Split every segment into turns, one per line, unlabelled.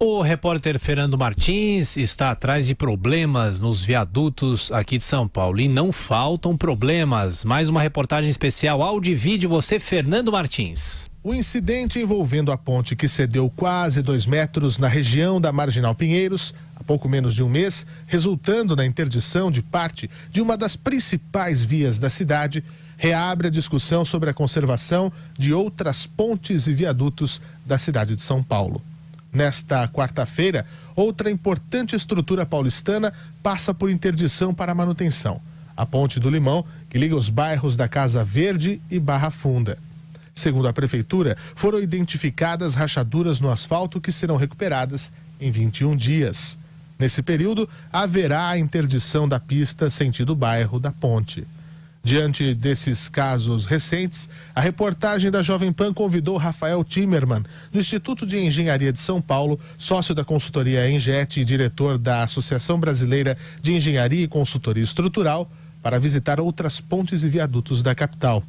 O repórter Fernando Martins está atrás de problemas nos viadutos aqui de São Paulo. E não faltam problemas. Mais uma reportagem especial, áudio e vídeo, você, Fernando Martins.
O incidente envolvendo a ponte que cedeu quase 2 metros na região da Marginal Pinheiros, há pouco menos de um mês, resultando na interdição de parte de uma das principais vias da cidade, reabre a discussão sobre a conservação de outras pontes e viadutos da cidade de São Paulo. Nesta quarta-feira, outra importante estrutura paulistana passa por interdição para manutenção. A Ponte do Limão, que liga os bairros da Casa Verde e Barra Funda. Segundo a Prefeitura, foram identificadas rachaduras no asfalto que serão recuperadas em 21 dias. Nesse período, haverá a interdição da pista sentido bairro da Ponte. Diante desses casos recentes, a reportagem da Jovem Pan convidou Rafael Timerman, do Instituto de Engenharia de São Paulo, sócio da consultoria Enget e diretor da Associação Brasileira de Engenharia e Consultoria Estrutural, para visitar outras pontes e viadutos da capital.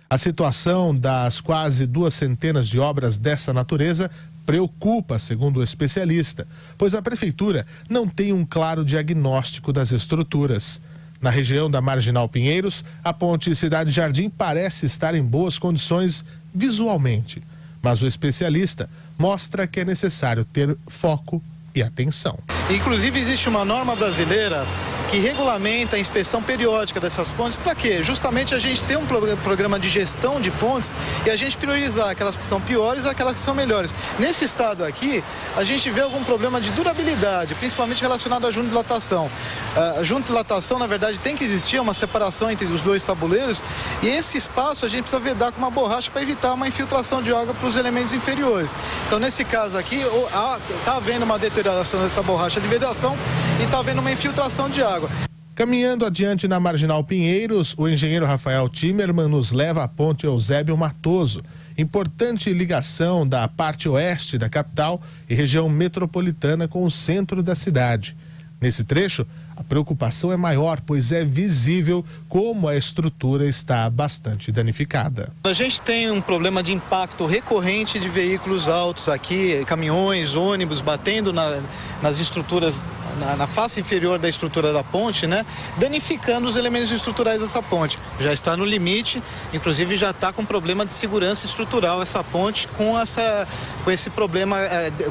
A situação das quase 200 de obras dessa natureza preocupa, segundo o especialista, pois a Prefeitura não tem um claro diagnóstico das estruturas. Na região da Marginal Pinheiros, a ponte Cidade Jardim parece estar em boas condições visualmente, mas o especialista mostra que é necessário ter foco e atenção.
Inclusive existe uma norma brasileira que regulamenta a inspeção periódica dessas pontes. Para quê? Justamente a gente tem um programa de gestão de pontes e a gente priorizar aquelas que são piores e aquelas que são melhores. Nesse estado aqui, a gente vê algum problema de durabilidade, principalmente relacionado à junta-dilatação. A junta-dilatação, na verdade, tem que existir uma separação entre os dois tabuleiros e esse espaço a gente precisa vedar com uma borracha para evitar uma infiltração de água para os elementos inferiores. Então, nesse caso aqui, está havendo uma deterioração dessa borracha de vedação e está havendo uma infiltração de água.
Caminhando adiante na Marginal Pinheiros, o engenheiro Rafael Timerman nos leva à ponte Eusébio Matoso, importante ligação da parte oeste da capital e região metropolitana com o centro da cidade. Nesse trecho, a preocupação é maior, pois é visível como a estrutura está bastante danificada.
A gente tem um problema de impacto recorrente de veículos altos aqui, caminhões, ônibus, batendo nas estruturas, na face inferior da estrutura da ponte, né? Danificando os elementos estruturais dessa ponte. Já está no limite, inclusive já está com problema de segurança estrutural essa ponte com esse problema,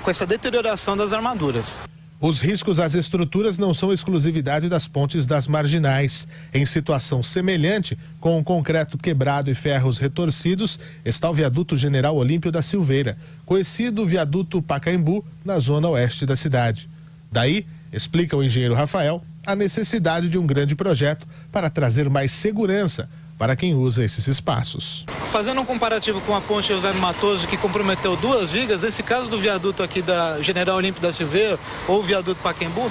com essa deterioração das armaduras.
Os riscos às estruturas não são exclusividade das pontes das marginais. Em situação semelhante, com o concreto quebrado e ferros retorcidos, está o viaduto General Olímpio da Silveira, conhecido viaduto Pacaembu, na zona oeste da cidade. Daí, explica o engenheiro Rafael, a necessidade de um grande projeto para trazer mais segurança para quem usa esses espaços.
Fazendo um comparativo com a ponte Eusébio Matoso, que comprometeu 2 vigas, nesse caso do viaduto aqui da General Olímpio da Silveira, ou viaduto Pacaembu,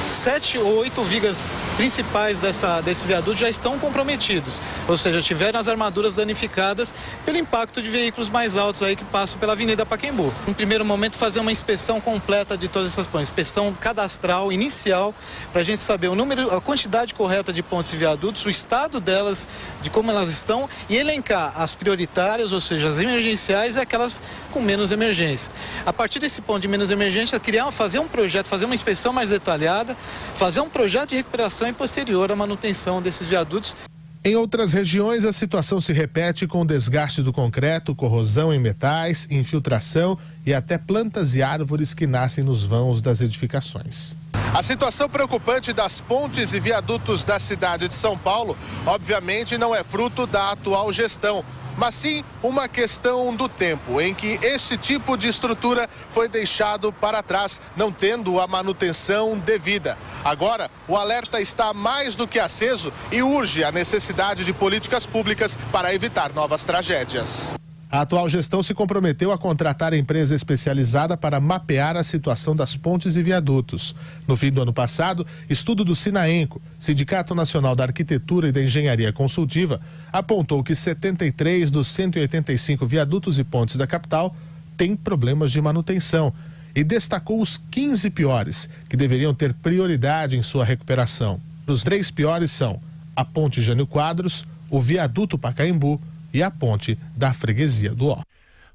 7 ou 8 vigas principais desse viaduto já estão comprometidos, ou seja, tiveram as armaduras danificadas pelo impacto de veículos mais altos aí que passam pela Avenida Pacaembu. No primeiro momento, fazer uma inspeção completa de todas essas pontes, inspeção cadastral inicial, para a gente saber o número, a quantidade correta de pontes e viadutos, o estado delas, de como elas estão, e elencar as prioritárias, ou seja, as emergenciais e aquelas com menos emergência. A partir desse ponto de menos emergência, fazer um projeto, fazer uma inspeção mais detalhada, fazer um projeto de recuperação e posterior à manutenção desses viadutos.
Em outras regiões, a situação se repete com o desgaste do concreto, corrosão em metais, infiltração e até plantas e árvores que nascem nos vãos das edificações. A situação preocupante das pontes e viadutos da cidade de São Paulo, obviamente, não é fruto da atual gestão, mas sim uma questão do tempo em que esse tipo de estrutura foi deixado para trás, não tendo a manutenção devida. Agora, o alerta está mais do que aceso e urge a necessidade de políticas públicas para evitar novas tragédias. A atual gestão se comprometeu a contratar a empresa especializada para mapear a situação das pontes e viadutos. No fim do ano passado, estudo do Sinaenco, Sindicato Nacional da Arquitetura e da Engenharia Consultiva, apontou que 73 dos 185 viadutos e pontes da capital têm problemas de manutenção e destacou os 15 piores, que deveriam ter prioridade em sua recuperação. Os 3 piores são a Ponte Jânio Quadros, o viaduto Pacaembu e a ponte da Freguesia do Ó.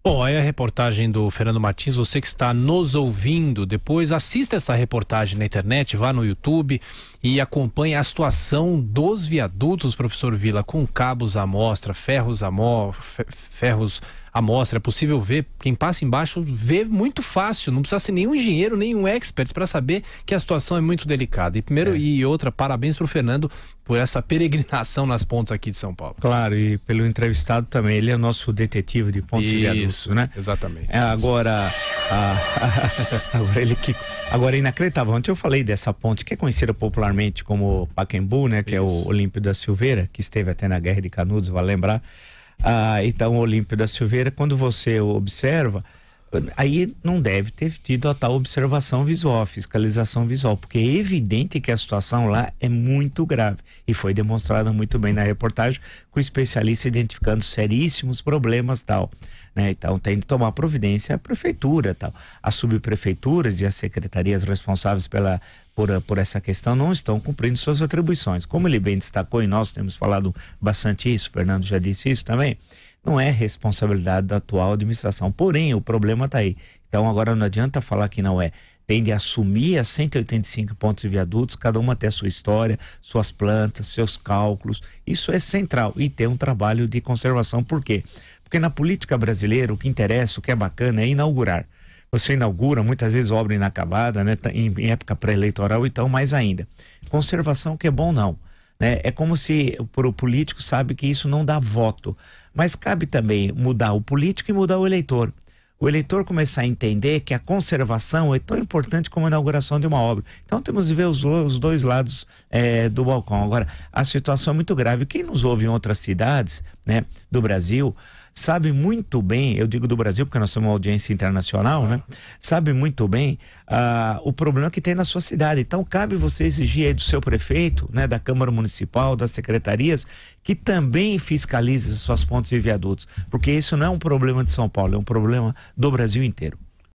Bom, aí a reportagem do Fernando Martins. Você que está nos ouvindo, depois assista essa reportagem na internet, vá no YouTube e acompanhe a situação dos viadutos, professor Vila, com cabos à mostra, ferros à mostra. É possível ver, quem passa embaixo vê muito fácil, não precisa ser nenhum engenheiro, nenhum expert para saber que a situação é muito delicada. E outra, parabéns para o Fernando por essa peregrinação nas pontes aqui de São Paulo.
Claro, e pelo entrevistado também, ele é o nosso detetive de pontes e viadutos, né?
Exatamente.
Agora é inacreditável. Ontem eu falei dessa ponte que é conhecida popularmente como Pacaembu, né? Que é o Olímpio da Silveira, que esteve até na Guerra de Canudos, vale lembrar. Então o Olímpio da Silveira, quando você observa, aí não deve ter tido a tal observação visual, a fiscalização visual, porque é evidente que a situação lá é muito grave e foi demonstrada muito bem na reportagem, com o especialista identificando seríssimos problemas tal, né? Então tem que tomar providência a prefeitura tal, as subprefeituras e as secretarias responsáveis por essa questão não estão cumprindo suas atribuições. Como ele bem destacou, e nós temos falado bastante isso, o Fernando já disse isso também, não é responsabilidade da atual administração, porém o problema está aí. Então agora não adianta falar que não é. Tem de assumir as 185 pontes e viadutos, cada uma tem a sua história, suas plantas, seus cálculos, isso é central, e ter um trabalho de conservação. Por quê? Porque na política brasileira o que interessa, o que é bacana é inaugurar. Você inaugura, muitas vezes, obra inacabada, né? Em época pré-eleitoral, então mais ainda. Conservação que é bom não, né? É como se o político sabe que isso não dá voto, mas cabe também mudar o político e mudar o eleitor. O eleitor começar a entender que a conservação é tão importante como a inauguração de uma obra. Então temos de ver os dois lados do balcão. Agora, a situação é muito grave. Quem nos ouve em outras cidades, né, do Brasil, sabe muito bem, eu digo do Brasil porque nós somos uma audiência internacional, né? Sabe muito bem o problema que tem na sua cidade. Então cabe você exigir aí do seu prefeito, né, da Câmara Municipal, das secretarias, que também fiscalize suas pontes e viadutos, porque isso não é um problema de São Paulo, é um problema do Brasil inteiro.